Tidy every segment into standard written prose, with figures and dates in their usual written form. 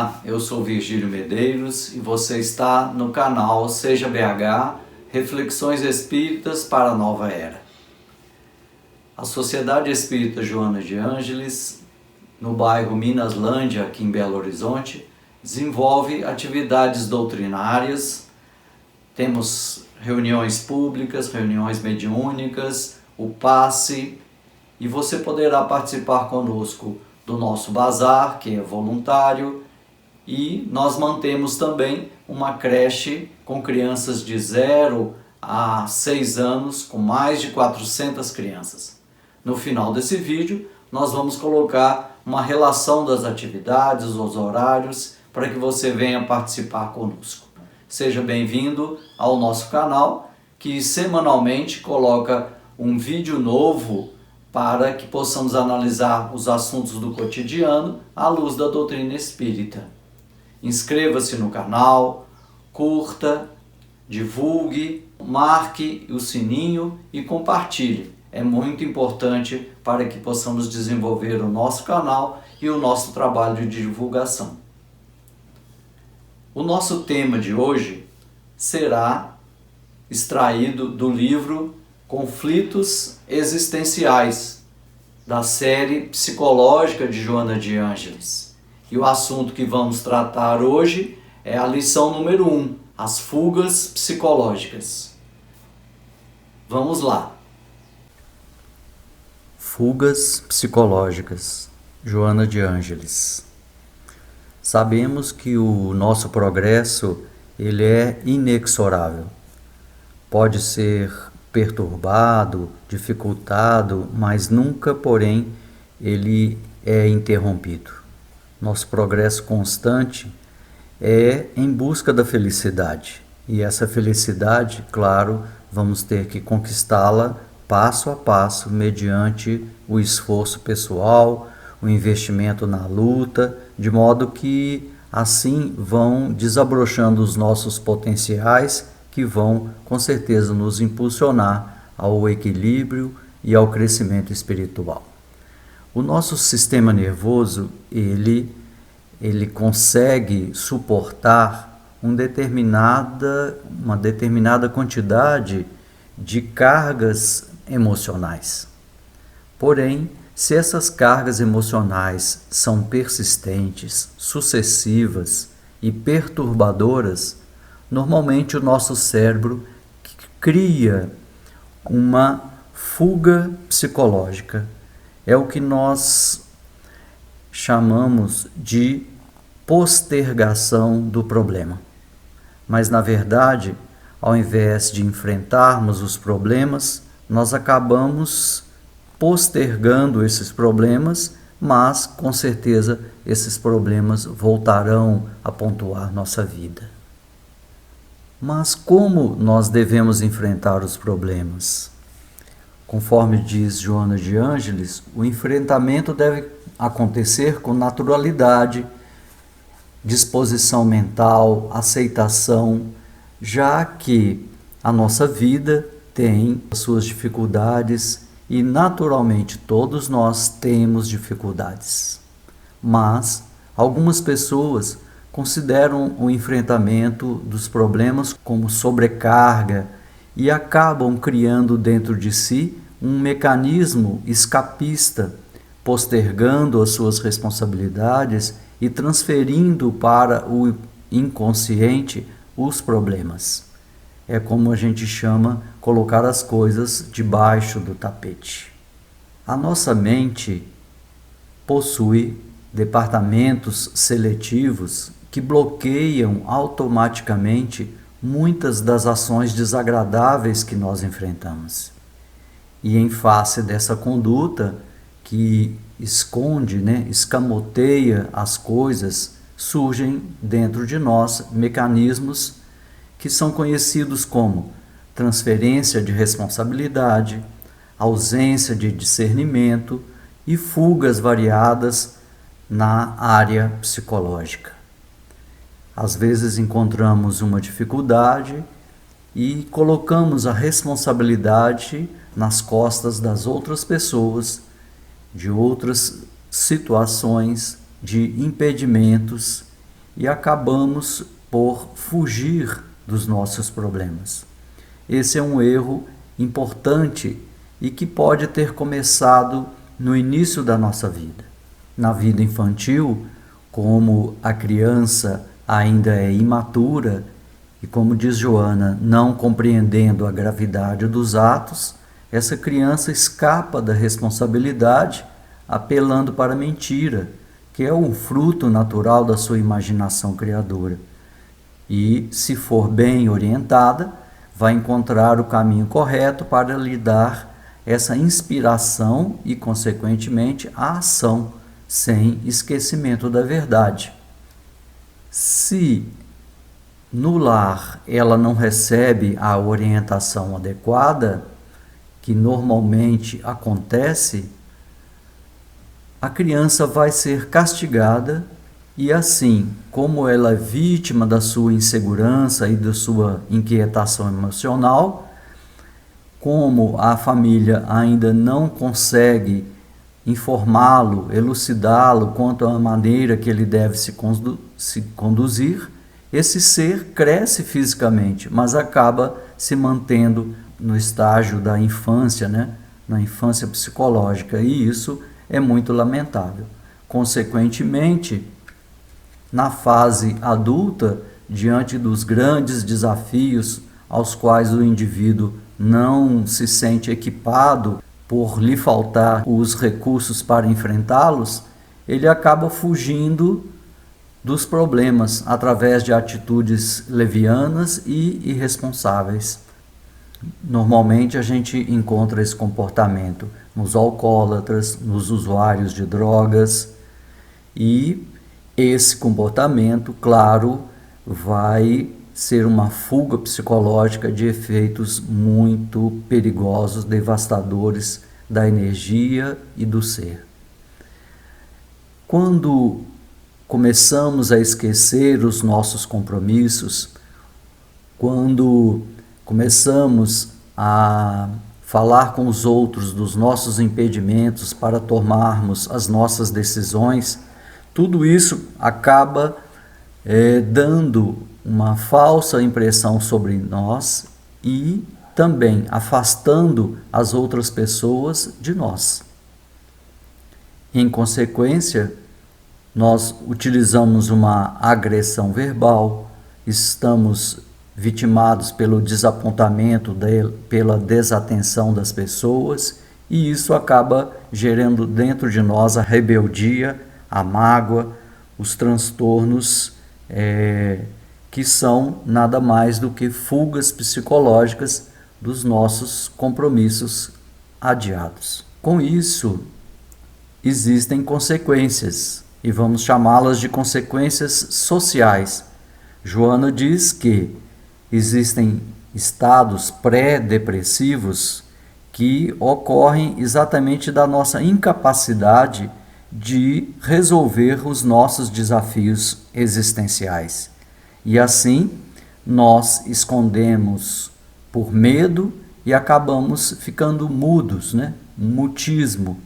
Olá, eu sou Virgílio Medeiros e você está no canal Seja BH, Reflexões Espíritas para a Nova Era. A Sociedade Espírita Joana de Ângeles, no bairro Minaslândia, aqui em Belo Horizonte, desenvolve atividades doutrinárias. Temos reuniões públicas, reuniões mediúnicas, o passe, e você poderá participar conosco do nosso bazar, que é voluntário, e nós mantemos também uma creche com crianças de 0 a 6 anos, com mais de 400 crianças. No final desse vídeo, nós vamos colocar uma relação das atividades, os horários, para que você venha participar conosco. Seja bem-vindo ao nosso canal, que semanalmente coloca um vídeo novo para que possamos analisar os assuntos do cotidiano à luz da doutrina espírita. Inscreva-se no canal, curta, divulgue, marque o sininho e compartilhe. É muito importante para que possamos desenvolver o nosso canal e o nosso trabalho de divulgação. O nosso tema de hoje será extraído do livro Conflitos Existenciais, da série psicológica de Joana de Ângeles. E o assunto que vamos tratar hoje é a lição número 1, as fugas psicológicas. Vamos lá. Fugas psicológicas, Joana de Ângeles. Sabemos que o nosso progresso ele é inexorável. Pode ser perturbado, dificultado, mas nunca, porém, ele é interrompido. Nosso progresso constante é em busca da felicidade. E essa felicidade, claro, vamos ter que conquistá-la passo a passo, mediante o esforço pessoal, o investimento na luta, de modo que assim vão desabrochando os nossos potenciais, que vão com certeza nos impulsionar ao equilíbrio e ao crescimento espiritual. O nosso sistema nervoso, ele consegue suportar uma determinada quantidade de cargas emocionais. Porém, se essas cargas emocionais são persistentes, sucessivas e perturbadoras, normalmente o nosso cérebro cria uma fuga psicológica. É o que nós chamamos de postergação do problema. Mas, na verdade, ao invés de enfrentarmos os problemas, nós acabamos postergando esses problemas, mas, com certeza, esses problemas voltarão a pontuar nossa vida. Mas como nós devemos enfrentar os problemas? Conforme diz Joana de Ângeles, o enfrentamento deve acontecer com naturalidade, disposição mental, aceitação, já que a nossa vida tem as suas dificuldades e naturalmente todos nós temos dificuldades. Mas algumas pessoas consideram o enfrentamento dos problemas como sobrecarga e acabam criando dentro de si um mecanismo escapista, postergando as suas responsabilidades e transferindo para o inconsciente os problemas. É como a gente chama colocar as coisas debaixo do tapete. A nossa mente possui departamentos seletivos que bloqueiam automaticamente muitas das ações desagradáveis que nós enfrentamos. E em face dessa conduta que esconde, escamoteia as coisas, surgem dentro de nós mecanismos que são conhecidos como transferência de responsabilidade, ausência de discernimento e fugas variadas na área psicológica. Às vezes encontramos uma dificuldade e colocamos a responsabilidade nas costas das outras pessoas, de outras situações, de impedimentos, e acabamos por fugir dos nossos problemas. Esse é um erro importante e que pode ter começado no início da nossa vida. Na vida infantil, como a criança ainda é imatura e, como diz Joana, não compreendendo a gravidade dos atos, essa criança escapa da responsabilidade apelando para a mentira, que é um fruto natural da sua imaginação criadora. E, se for bem orientada, vai encontrar o caminho correto para lhe dar essa inspiração e, consequentemente, a ação, sem esquecimento da verdade. Se no lar ela não recebe a orientação adequada, que normalmente acontece, a criança vai ser castigada e assim, como ela é vítima da sua insegurança e da sua inquietação emocional, como a família ainda não consegue informá-lo, elucidá-lo quanto à maneira que ele deve se conduzir, esse ser cresce fisicamente, mas acaba se mantendo no estágio da infância, na infância psicológica, e isso é muito lamentável. Consequentemente, na fase adulta, diante dos grandes desafios aos quais o indivíduo não se sente equipado por lhe faltar os recursos para enfrentá-los, ele acaba fugindo dos problemas através de atitudes levianas e irresponsáveis. Normalmente a gente encontra esse comportamento nos alcoólatras, nos usuários de drogas, e esse comportamento, claro, vai ser uma fuga psicológica de efeitos muito perigosos, devastadores da energia e do ser. Quando começamos a esquecer os nossos compromissos, quando começamos a falar com os outros dos nossos impedimentos para tomarmos as nossas decisões, tudo isso acaba dando uma falsa impressão sobre nós e também afastando as outras pessoas de nós. Em consequência, nós utilizamos uma agressão verbal, estamos vitimados pelo desapontamento, pela desatenção das pessoas, e isso acaba gerando dentro de nós a rebeldia, a mágoa, os transtornos que são nada mais do que fugas psicológicas dos nossos compromissos adiados. Com isso, existem consequências, e vamos chamá-las de consequências sociais. Joana diz que existem estados pré-depressivos que ocorrem exatamente da nossa incapacidade de resolver os nossos desafios existenciais. E assim, nós escondemos por medo e acabamos ficando mudos, mutismo.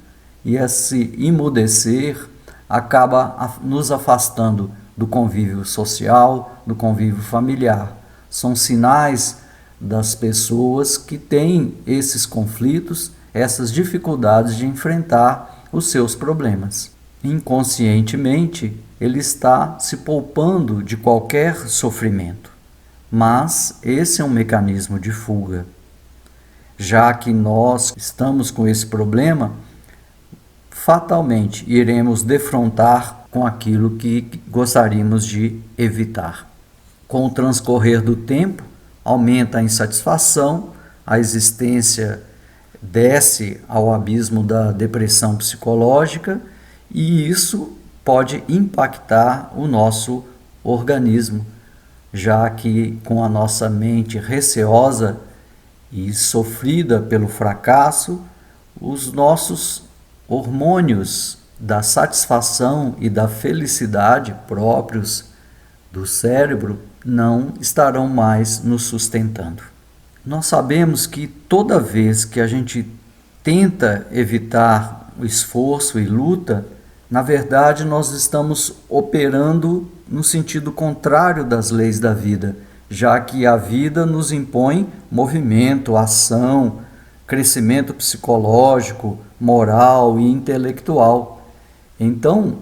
E esse emudecer acaba nos afastando do convívio social, do convívio familiar. São sinais das pessoas que têm esses conflitos, essas dificuldades de enfrentar os seus problemas. Inconscientemente, ele está se poupando de qualquer sofrimento. Mas esse é um mecanismo de fuga. Já que nós estamos com esse problema, fatalmente iremos defrontar com aquilo que gostaríamos de evitar. Com o transcorrer do tempo, aumenta a insatisfação, a existência desce ao abismo da depressão psicológica, e isso pode impactar o nosso organismo, já que com a nossa mente receosa e sofrida pelo fracasso, os nossos hormônios da satisfação e da felicidade próprios do cérebro não estarão mais nos sustentando. Nós sabemos que toda vez que a gente tenta evitar o esforço e luta, na verdade nós estamos operando no sentido contrário das leis da vida, já que a vida nos impõe movimento, ação, crescimento psicológico, moral e intelectual. Então,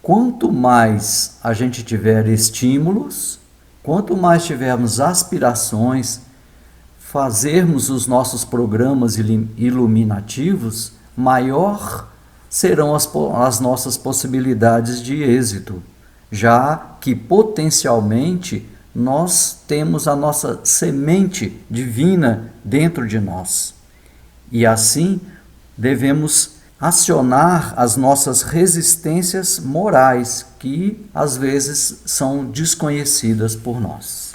quanto mais a gente tiver estímulos, quanto mais tivermos aspirações, fazermos os nossos programas iluminativos, maior serão as nossas possibilidades de êxito, já que potencialmente nós temos a nossa semente divina dentro de nós. E assim devemos acionar as nossas resistências morais, que às vezes são desconhecidas por nós.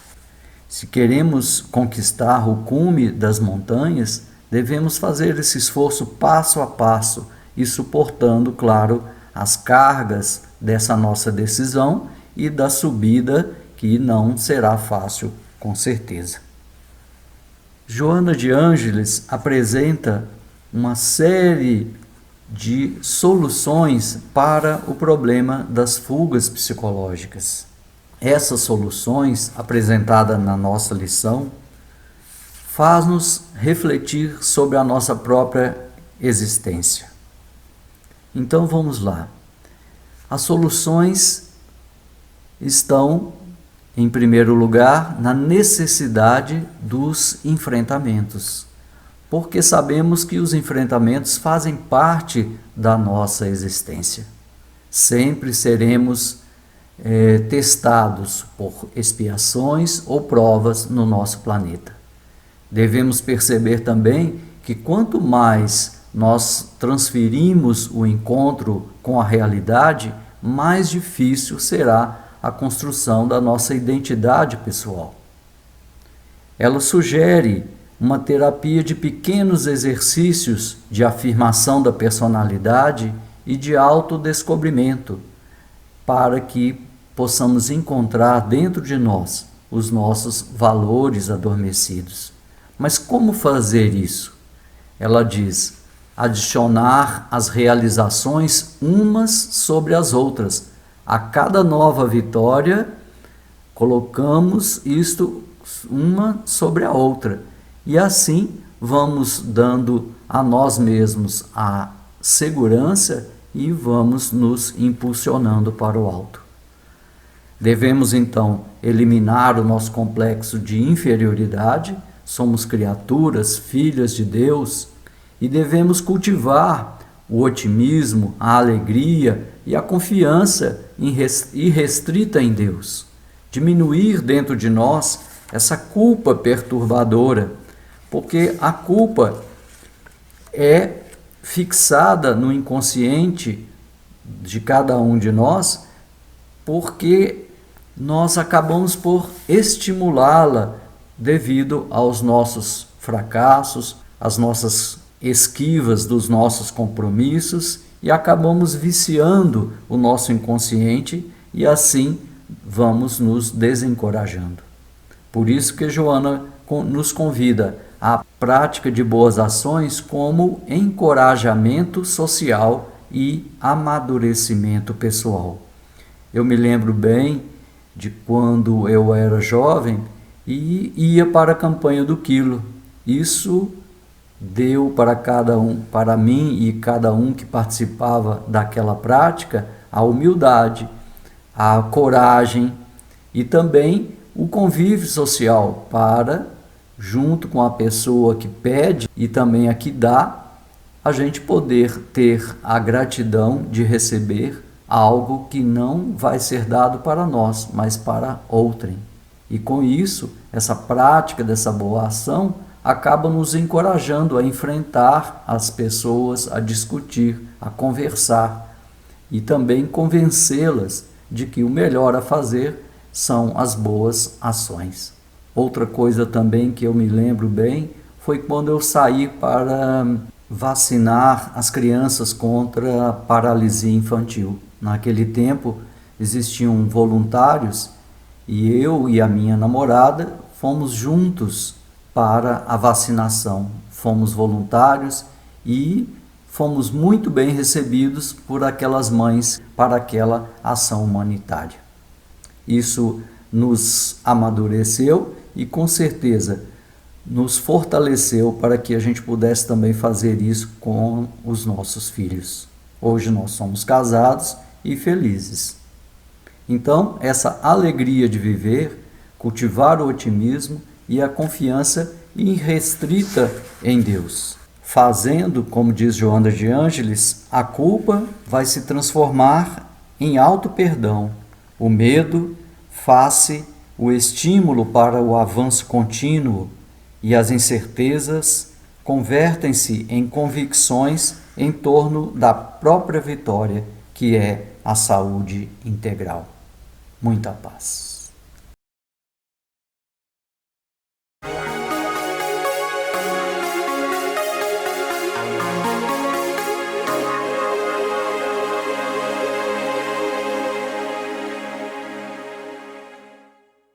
Se queremos conquistar o cume das montanhas, devemos fazer esse esforço passo a passo e suportando, claro, as cargas dessa nossa decisão e da subida, que não será fácil, com certeza. Joana de Ângeles apresenta uma série de soluções para o problema das fugas psicológicas. Essas soluções, apresentadas na nossa lição, faz-nos refletir sobre a nossa própria existência. Então vamos lá. As soluções estão, em primeiro lugar, na necessidade dos enfrentamentos, porque sabemos que os enfrentamentos fazem parte da nossa existência. Sempre seremos testados por expiações ou provas no nosso planeta. Devemos perceber também que quanto mais nós transferimos o encontro com a realidade, mais difícil será a construção da nossa identidade pessoal. Ela sugere uma terapia de pequenos exercícios de afirmação da personalidade e de autodescobrimento, para que possamos encontrar dentro de nós os nossos valores adormecidos. Mas como fazer isso? Ela diz: adicionar as realizações umas sobre as outras. A cada nova vitória, colocamos isto uma sobre a outra. E assim vamos dando a nós mesmos a segurança e vamos nos impulsionando para o alto. Devemos então eliminar o nosso complexo de inferioridade. Somos criaturas, filhas de Deus, e devemos cultivar o otimismo, a alegria e a confiança irrestrita em Deus. Diminuir dentro de nós essa culpa perturbadora, porque a culpa é fixada no inconsciente de cada um de nós, porque nós acabamos por estimulá-la devido aos nossos fracassos, às nossas esquivas dos nossos compromissos, e acabamos viciando o nosso inconsciente e assim vamos nos desencorajando. Por isso que Joana nos convida à prática de boas ações como encorajamento social e amadurecimento pessoal. Eu me lembro bem de quando eu era jovem e ia para a campanha do quilo. Isso deu para mim e cada um que participava daquela prática, a humildade, a coragem e também o convívio social para, junto com a pessoa que pede e também a que dá, a gente poder ter a gratidão de receber algo que não vai ser dado para nós, mas para outrem. E com isso, essa prática dessa boa ação acaba nos encorajando a enfrentar as pessoas, a discutir, a conversar e também convencê-las de que o melhor a fazer são as boas ações. Outra coisa também que eu me lembro bem foi quando eu saí para vacinar as crianças contra a paralisia infantil. Naquele tempo existiam voluntários e eu e a minha namorada fomos juntos para a vacinação. Fomos voluntários e fomos muito bem recebidos por aquelas mães para aquela ação humanitária. Isso nos amadureceu e com certeza nos fortaleceu para que a gente pudesse também fazer isso com os nossos filhos. Hoje nós somos casados e felizes. Então, essa alegria de viver, cultivar o otimismo e a confiança irrestrita em Deus. Fazendo, como diz Joana de Ângeles, a culpa vai se transformar em auto-perdão. O medo faz-se o estímulo para o avanço contínuo e as incertezas convertem-se em convicções em torno da própria vitória, que é a saúde integral. Muita paz.